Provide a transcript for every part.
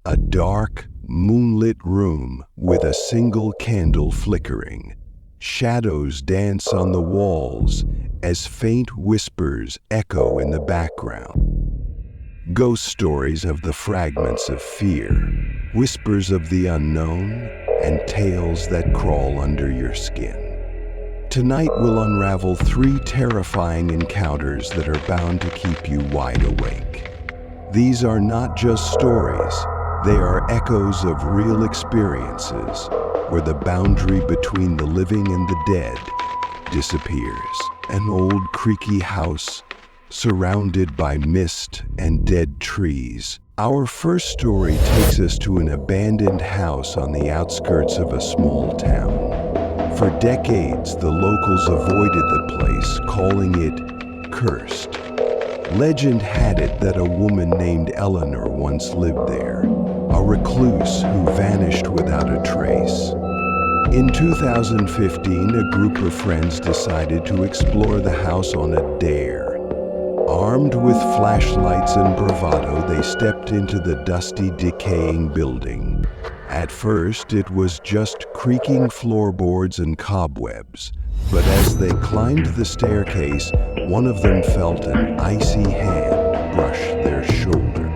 A dark, moonlit room with a single candle flickering. Shadows dance on the walls as faint whispers echo in the background. Ghost stories of the fragments of fear, whispers of the unknown, and tales that crawl under your skin. Tonight we'll unravel 3 terrifying encounters that are bound to keep you wide awake. These are not just stories, they are echoes of real experiences where the boundary between the living and the dead disappears. An old creaky house surrounded by mist and dead trees. Our first story takes us to an abandoned house on the outskirts of a small town. For decades, the locals avoided the place, calling it cursed. Legend had it that a woman named Eleanor once lived there, a recluse who vanished without a trace. In 2015, a group of friends decided to explore the house on a dare. Armed with flashlights and bravado, they stepped into the dusty, decaying building. At first, it was just creaking floorboards and cobwebs, but as they climbed the staircase, one of them felt an icy hand brush their shoulder.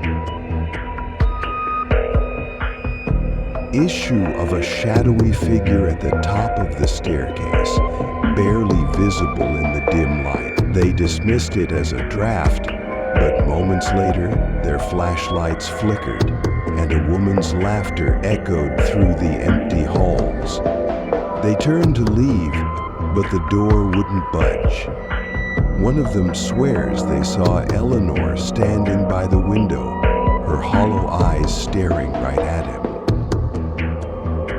Issue of a shadowy figure at the top of the staircase, barely visible in the dim light. They dismissed it as a draft, but moments later, their flashlights flickered, and a woman's laughter echoed through the empty halls. They turned to leave, but the door wouldn't budge. One of them swears they saw Eleanor standing by the window, her hollow eyes staring right at him.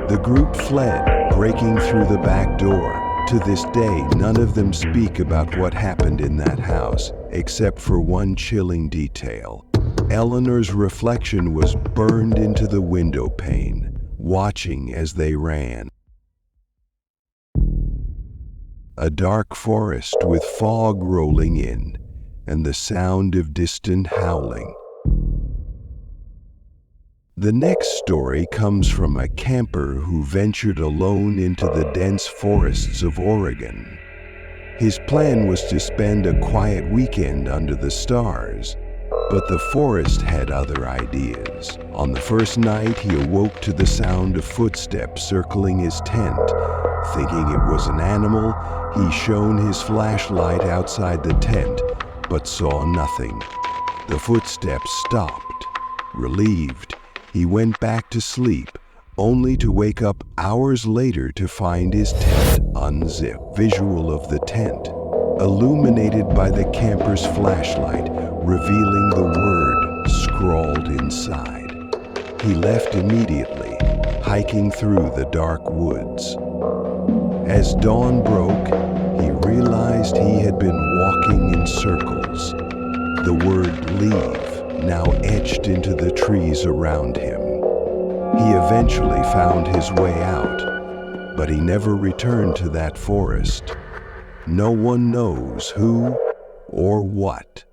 The group fled, breaking through the back door. To this day, none of them speak about what happened in that house, except for one chilling detail. Eleanor's reflection was burned into the window pane, watching as they ran. A dark forest with fog rolling in, and the sound of distant howling. The next story comes from a camper who ventured alone into the dense forests of Oregon. His plan was to spend a quiet weekend under the stars, but the forest had other ideas. On the first night, he awoke to the sound of footsteps circling his tent. Thinking it was an animal, he shone his flashlight outside the tent, but saw nothing. The footsteps stopped. Relieved, he went back to sleep, only to wake up hours later to find his tent unzipped. Visual of the tent, illuminated by the camper's flashlight, revealing the word scrawled inside. He left immediately, hiking through the dark woods. As dawn broke, he realized he had been walking in circles. The word leave now etched into the trees around him. He eventually found his way out, but he never returned to that forest. No one knows who or what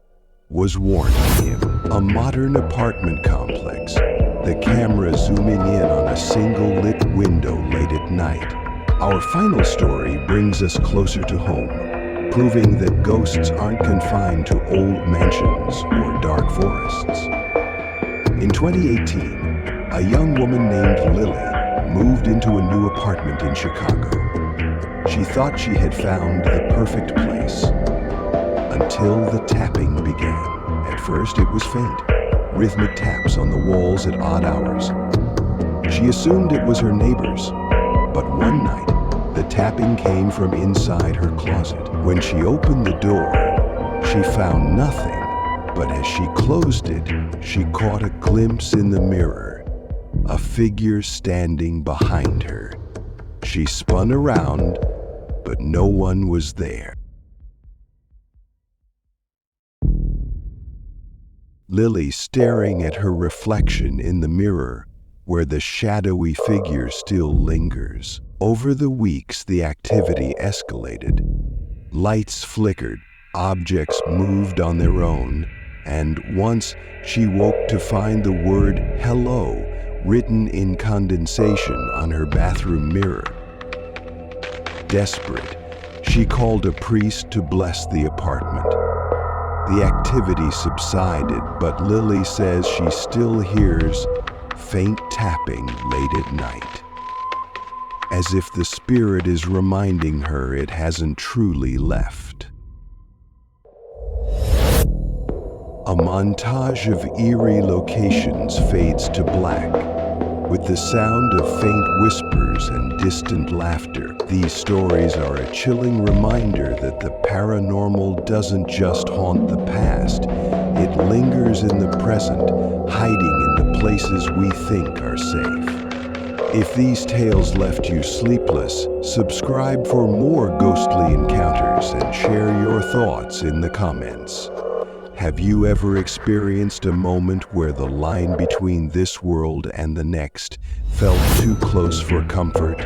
was warning him. A modern apartment complex, the camera zooming in on a single lit window late at night. Our final story brings us closer to home, proving that ghosts aren't confined to old mansions or dark forests. In 2018, a young woman named Lily moved into a new apartment in Chicago. She thought she had found the perfect place, until the tapping began. At first it was faint, rhythmic taps on the walls at odd hours. She assumed it was her neighbors, but one night, the tapping came from inside her closet. When she opened the door, she found nothing, but as she closed it, she caught a glimpse in the mirror, a figure standing behind her. She spun around, but no one was there. Lily staring at her reflection in the mirror, where the shadowy figure still lingers. Over the weeks, the activity escalated. Lights flickered, objects moved on their own, and once she woke to find the word hello written in condensation on her bathroom mirror. Desperate, she called a priest to bless the apartment. The activity subsided, but Lily says she still hears faint tapping late at night, as if the spirit is reminding her it hasn't truly left. A montage of eerie locations fades to black, with the sound of faint whispers and distant laughter. These stories are a chilling reminder that the paranormal doesn't just haunt the past, it lingers in the present, hiding in the places we think are safe. If these tales left you sleepless, subscribe for more ghostly encounters and share your thoughts in the comments. Have you ever experienced a moment where the line between this world and the next felt too close for comfort?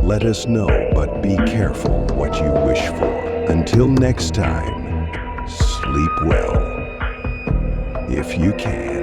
Let us know, but be careful what you wish for. Until next time, sleep well, if you can.